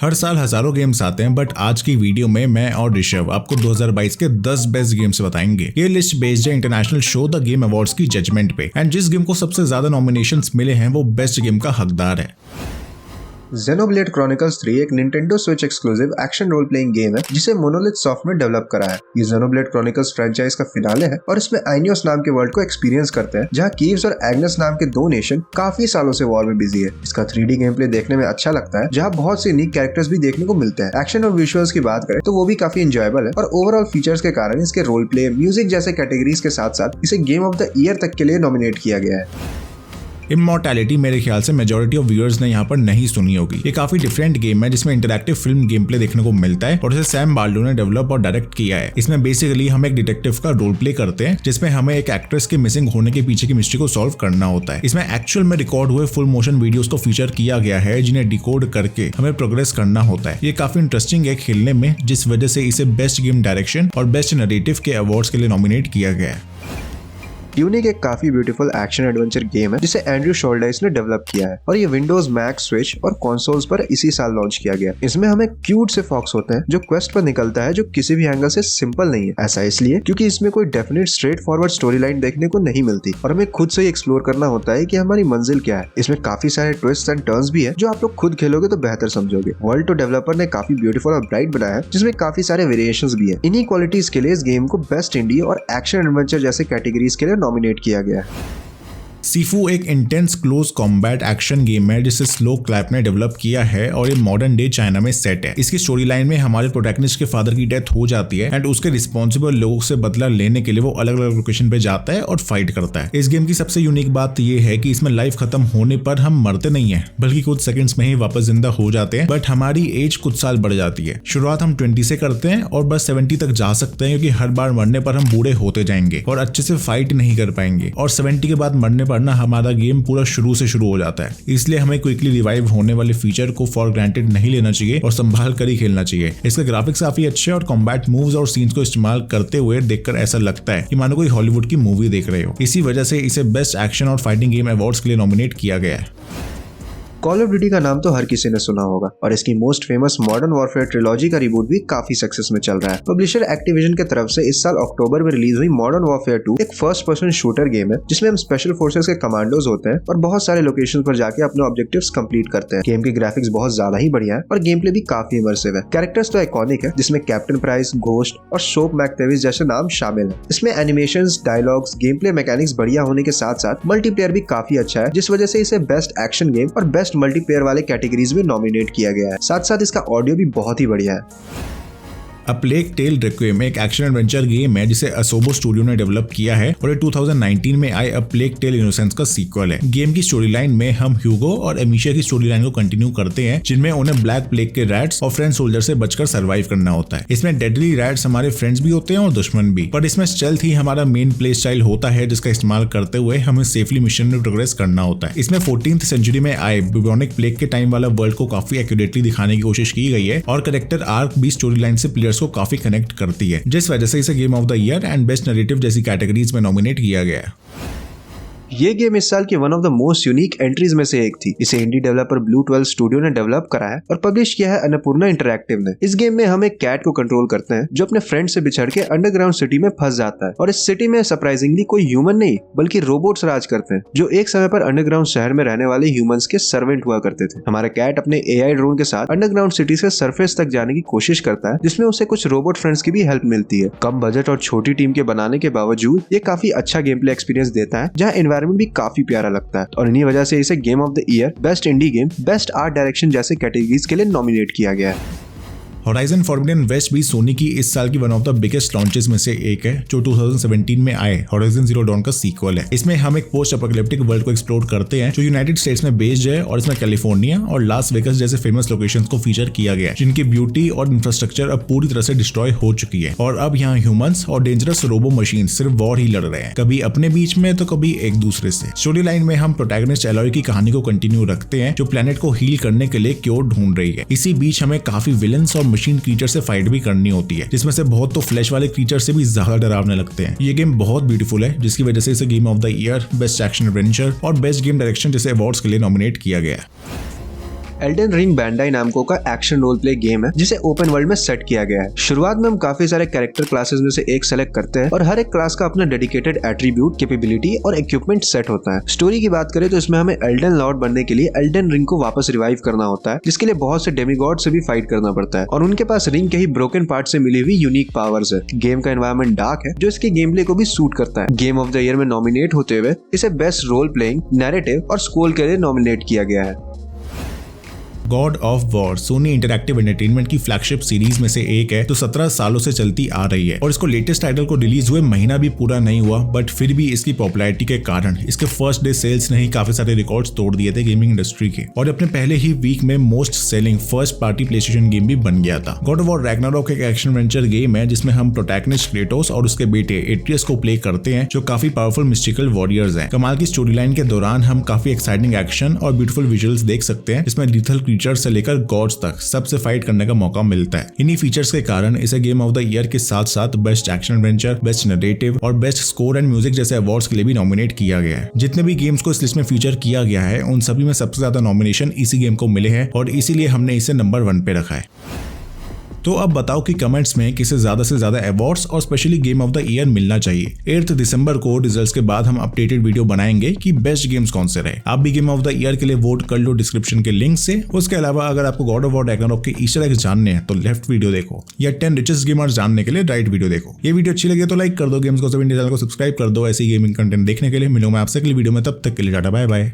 हर साल हजारों गेम्स आते हैं, बट आज की वीडियो में मैं और ऋषभ आपको 2022 के 10 बेस्ट गेम्स बताएंगे। ये लिस्ट बेस्ड है international show the game awards की जजमेंट पे, एंड जिस गेम को सबसे ज्यादा नॉमिनेशंस मिले हैं वो बेस्ट गेम का हकदार है। Xenoblade Chronicles 3 एक Nintendo Switch exclusive action role playing game है जिसे Monolith Soft ने डेवलप करा है। ये Xenoblade Chronicles फ्रेंचाइज का फिनाले है और इसमें आइनियोस नाम के वर्ल्ड को एक्सपीरियंस करते हैं, जहाँ कीव्स और एग्नेस नाम के दो नेशन काफी सालों से वॉर में बिजी है। इसका 3D गेम प्ले देखने में अच्छा लगता है, जहाँ बहुत से यूनिक कैरेक्टर्स भी देखने को मिलते हैं। एक्शन और विजुअल्स की बात करें तो वो भी काफी एंजॉयबल है और ओवरऑल फीचर्स के कारण इसके रोल प्ले, म्यूजिक जैसे कैटेगरीज के साथ साथ इसे गेम ऑफ द ईयर तक के लिए नॉमिनेट किया गया है। इमॉर्टैलिटी मेरे ख्याल से मेजॉरिटी ऑफ व्यूअर्स ने यहाँ पर नहीं सुनी होगी। ये काफी डिफरेंट गेम है जिसमें इंटरैक्टिव फिल्म गेम प्ले देखने को मिलता है और इसे सैम बाल्डो ने डेवलप और डायरेक्ट किया है। इसमें बेसिकली हम एक डिटेक्टिव का रोल प्ले करते हैं जिसमें हमें एक एक्ट्रेस के मिसिंग होने के पीछे की मिस्ट्री को सॉल्व करना होता है। इसमें एक्चुअल में रिकॉर्ड हुए फुल मोशन वीडियोस को फीचर किया गया है जिन्हें डिकोड करके हमें प्रोग्रेस करना होता है। ये काफी इंटरेस्टिंग है खेलने में, जिस वजह से इसे बेस्ट गेम डायरेक्शन और बेस्ट नैरेटिव के अवार्ड्स के लिए नॉमिनेट किया गया है। यूनिक एक काफी ब्यूटीफुल एक्शन एडवेंचर गेम है जिसे एंड्रयू शोल्डाइस ने डेवलप किया है और ये विंडोज, मैक, स्विच और कंसोल्स पर इसी साल लॉन्च किया गया। इसमें हमें क्यूट से फॉक्स होते हैं जो क्वेस्ट पर निकलता है, जो किसी भी एंगल से सिंपल नहीं है। ऐसा इसलिए क्योंकि इसमें कोई definite straight forward story line देखने को नहीं मिलती और हमें खुद से ही एक्सप्लोर करना होता है कि हमारी मंजिल क्या है। इसमें काफी सारे ट्विस्ट एंड टर्न्स भी है जो आप लोग खुद खेलोगे तो बेहतर समझोगे। वर्ल्ड तो डेवलपर ने काफी ब्यूटीफुल और ब्राइट बनाया है जिसमें काफी सारे वेरिएशंस भी है। इन्हीं क्वालिटीज के लिए इस गेम को बेस्ट इंडी और एक्शन एडवेंचर जैसे कैटेगरीज के लिए नॉमिनेट किया गया। सीफू एक intense close combat action game है जिसे स्लो क्लैप ने डेवलप किया है और ये मॉडर्न डे चाइना में सेट है। इसकी स्टोरी लाइन में हमारे प्रोटैगनिस्ट के फादर की डेथ हो जाती है एंड उसके रिस्पॉन्सिबल लोगों से बदला लेने के लिए वो अलग अलग लोकेशन पे जाता है और फाइट करता है। इस गेम की सबसे यूनिक बात ये है कि इसमें लाइफ खत्म होने पर हम मरते नहीं है, बल्कि कुछ सेकंड्स में ही वापस जिंदा हो जाते हैं, बट हमारी एज कुछ साल बढ़ जाती है। शुरुआत हम 20 से करते हैं और बस 70 तक जा सकते हैं, क्योंकि हर बार मरने पर हम बूढ़े होते जाएंगे और अच्छे से फाइट नहीं कर पाएंगे, और 70 के बाद मरने पर ना हमारा गेम पूरा शुरू से शुरू हो जाता है। इसलिए हमें क्विकली रिवाइव होने वाले फीचर को फॉर ग्रांटेड नहीं लेना चाहिए और संभाल कर ही खेलना चाहिए। इसके ग्राफिक्स काफी अच्छे और कॉम्बैट मूव्स और सीन्स को इस्तेमाल करते हुए देखकर ऐसा लगता है कि मानो कोई हॉलीवुड की मूवी देख रहे हो। इसी वजह से इसे बेस्ट एक्शन और फाइटिंग गेम अवार्ड्स के लिए नॉमिनेट किया गया है। कॉल ऑफ ड्यूटी का नाम तो हर किसी ने सुना होगा और इसकी most famous modern warfare trilogy का रिबूट भी काफी सक्सेस में चल रहा है। पब्लिशर एक्टिविजन की तरफ से इस साल अक्टूबर में रिलीज हुई मॉडर्न वॉरफेयर 2 एक फर्स्ट पर्सन शूटर गेम है जिसमें हम स्पेशल फोर्सेस के कमांडोज होते हैं और बहुत सारे लोकेशंस पर जाके अपने ऑब्जेक्टिव्स कंप्लीट करते हैं। गेम की ग्राफिक्स बहुत ज्यादा ही बढ़िया है और गेम प्ले भी काफी इमर्सिव है। कैरेक्टर्स तो आइकॉनिक है जिसमें कैप्टन प्राइस, घोस्ट और सोप मैकटेविस जैसे नाम शामिल है। इसमें animations, dialogues, game play mechanics बढ़िया होने के साथ साथ मल्टीप्लेयर भी काफी अच्छा है, जिस वजह से इसे बेस्ट एक्शन गेम और बेस्ट मल्टीप्लेयर वाले कैटेगरीज में नॉमिनेट किया गया है। साथ साथ इसका ऑडियो भी बहुत ही बढ़िया है। अ प्लेग टेल रिक्वेम एक एक्शन एडवेंचर गेम है जिसे असोबो स्टूडियो ने डेवलप किया है और ये 2019 में आए अ प्लेग टेल इनोसेंस का सीक्वल है। गेम की स्टोरी लाइन में हम ह्यूगो और एमिशिया की स्टोरी लाइन को कंटिन्यू करते हैं, जिनमें उन्हें ब्लैक प्लेग के रैट्स और फ्रेंच सोल्जर से बचकर सर्वाइव करना होता है। इसमें डेडली रैट्स हमारे फ्रेंड्स भी होते हैं और दुश्मन भी, पर इसमें स्टेल्थ ही हमारा मेन प्ले स्टाइल होता है जिसका इस्तेमाल करते हुए हमें सेफली मिशन में प्रोग्रेस करना होता है। इसमें 14th सेंचुरी में आए ब्यूबोनिक प्लेग के टाइम वाला वर्ल्ड को काफी एक्यूरेटली दिखाने की कोशिश की गई है और कैरेक्टर आर्क भी स्टोरी लाइन से प्लेयर्स को काफी कनेक्ट करती है, जिस वजह से इसे game of the year and best narrative जैसी कैटेगरीज में नॉमिनेट किया गया है। ये गेम इस साल की one of the most unique entries में से एक थी। इसे इंडी डेवलपर ब्लू 12 स्टूडियो ने डेवलप करा है और पब्लिश किया है अन्नपूर्णा इंटरैक्टिव ने। इस गेम में हम एक कैट को कंट्रोल करते हैं जो अपने फ्रेंड से बिछड़ के अंडरग्राउंड सिटी में फंस जाता है और इस सिटी में सरप्राइजिंगली कोई ह्यूमन नहीं बल्कि रोबोट्स राज करते हैं, जो एक समय पर अंडरग्राउंड शहर में रहने वाले ह्यूमंस के सर्वेंट हुआ करते थे। हमारा कैट अपने AI ड्रोन के साथ अंडरग्राउंड सिटी से सरफेस तक जाने की कोशिश करता है, जिसमें उसे कुछ रोबोट फ्रेंड्स की भी हेल्प मिलती है। कम बजट और छोटी टीम के बनाने के बावजूद ये काफी अच्छा गेम प्ले एक्सपीरियंस देता है, जहाँ एनवायरनमेंट भी काफी प्यारा लगता है और इन्हीं वजह से इसे game of the year, best indie game, best art direction जैसे कैटेगरीज के लिए नॉमिनेट किया गया है। होराइजन फॉरबिडन वेस्ट भी सोनी की इस साल की one of the biggest launches में से एक है, जो 2017 में आए होराइजन जीरो डॉन का सीक्वल है। इसमें हम एक पोस्ट एपोकैलिप्टिक वर्ल्ड को एक्सप्लोर करते हैं जो यूनाइटेड स्टेट्स में बेस्ड है और इसमें कैलिफोर्निया और लास वेगस जैसे फेमस लोकेशंस को फीचर किया गया है, जिनकी ब्यूटी और इंफ्रास्ट्रक्चर अब पूरी तरह से डिस्ट्रॉय हो चुकी है और अब यहाँ ह्यूमंस और डेंजरस रोबो मशीन सिर्फ वॉर ही लड़ रहे हैं, कभी अपने बीच में तो कभी एक दूसरे से। स्टोरी लाइन में हम प्रोटैगनिस्ट एलॉय की कहानी को कंटिन्यू रखते हैं जो प्लेनेट को हील करने के लिए क्योर ढूंढ रही है। इसी बीच हमें काफी विलन्स और मशीन क्रीचर से फाइट भी करनी होती है, जिसमें से बहुत तो फ्लैश वाले क्रीचर से भी ज्यादा डरावने लगते हैं। ये गेम बहुत ब्यूटीफुल है, जिसकी वजह से इसे game of the year, best action adventure और बेस्ट गेम डायरेक्शन जैसे अवार्ड्स के लिए नॉमिनेट किया गया है। एल्डन रिंग बैंडाई नामको का एक्शन रोल प्ले गेम है जिसे ओपन वर्ल्ड में सेट किया गया है। शुरुआत में हम काफी सारे कैरेक्टर क्लासेस में से एक सेलेक्ट करते हैं और हर एक क्लास का अपना डेडिकेटेड एट्रीब्यूट, कैपेबिलिटी और इक्विपमेंट सेट होता है। स्टोरी की बात करें तो इसमें हमें एल्डन लॉर्ड बनने के लिए एल्डन रिंग को वापस रिवाइव करना होता है, जिसके लिए बहुत से डेमीगॉड से भी फाइट करना पड़ता है और उनके पास रिंग के ही ब्रोकन पार्ट से मिली हुई यूनिक पावर्स है। गेम का एनवायरनमेंट डार्क है जो इसके गेम प्ले को भी सूट करता है। गेम ऑफ द ईयर में नॉमिनेट होते हुए इसे बेस्ट रोल प्लेइंग, नैरेटिव और स्कोर के लिए नॉमिनेट किया गया है। God of War Sony Interactive Entertainment की फ्लैगशिप सीरीज में से एक है जो 17 सालों से चलती आ रही है और इसको लेटेस्ट टाइटल को रिलीज हुए महीना भी पूरा नहीं हुआ, बट फिर भी इसकी पॉपुलैरिटी के कारण इसके फर्स्ट डे सेल्स ने ही काफी सारे रिकॉर्ड्स तोड़ दिए थे गेमिंग इंडस्ट्री के और अपने पहले ही वीक में most selling first party PlayStation game भी बन गया था। गॉड ऑफ वॉर रैग्नारोक एक एक्शन एडवेंचर गेम है जिसमें हम प्रोटैगनिस्ट क्रेटोस और उसके बेटे एट्रियस को प्ले करते हैं जो काफी पावरफुल मिस्टिकल वॉरियर्स हैं। कमाल की स्टोरी लाइन के दौरान हम काफी एक्साइटिंग एक्शन और ब्यूटीफुल विजुअल्स देख सकते हैं जिसमें लीथल क्रीचर से लेकर गॉड्स तक सबसे फाइट करने का मौका मिलता है। इन्हीं फीचर्स के कारण इसे गेम ऑफ द ईयर के साथ साथ best action adventure, best narrative और बेस्ट स्कोर एंड म्यूजिक जैसे अवार्ड्स के लिए भी नॉमिनेट किया गया है। जितने भी गेम्स को इस लिस्ट में फीचर किया गया है उन सभी में सबसे ज्यादा नॉमिनेशन इसी गेम को मिले हैं और इसीलिए हमने इसे नंबर 1 पे रखा है। तो अब बताओ कि कमेंट्स में किसे ज्यादा से ज्यादा अवार्ड्स और specially game of the year मिलना चाहिए। 8 दिसंबर को रिजल्ट्स के बाद हम अपडेटेड वीडियो बनाएंगे कि बेस्ट गेम्स कौन से रहे। आप भी गेम ऑफ द ईयर के लिए वोट कर लो डिस्क्रिप्शन के लिंक से। उसके अलावा अगर आपको गॉड ऑफ वॉर रैग्नारोक के ईस्टर एग्स जानने हैं तो लेफ्ट वीडियो देखो या 10 रिचेस्ट गेमर्स जानने के लिए राइट वीडियो देखो। ये वीडियो अच्छी लगी तो लाइक कर दो, गेम्स को सब इंडिया चैनल को सब्सक्राइब कर दो। ऐसी गेमिंग कंटेंट देखने के लिए मिलूंगा मैं आपसे अगली वीडियो में, तब तक के लिए टाटा बाय बाय।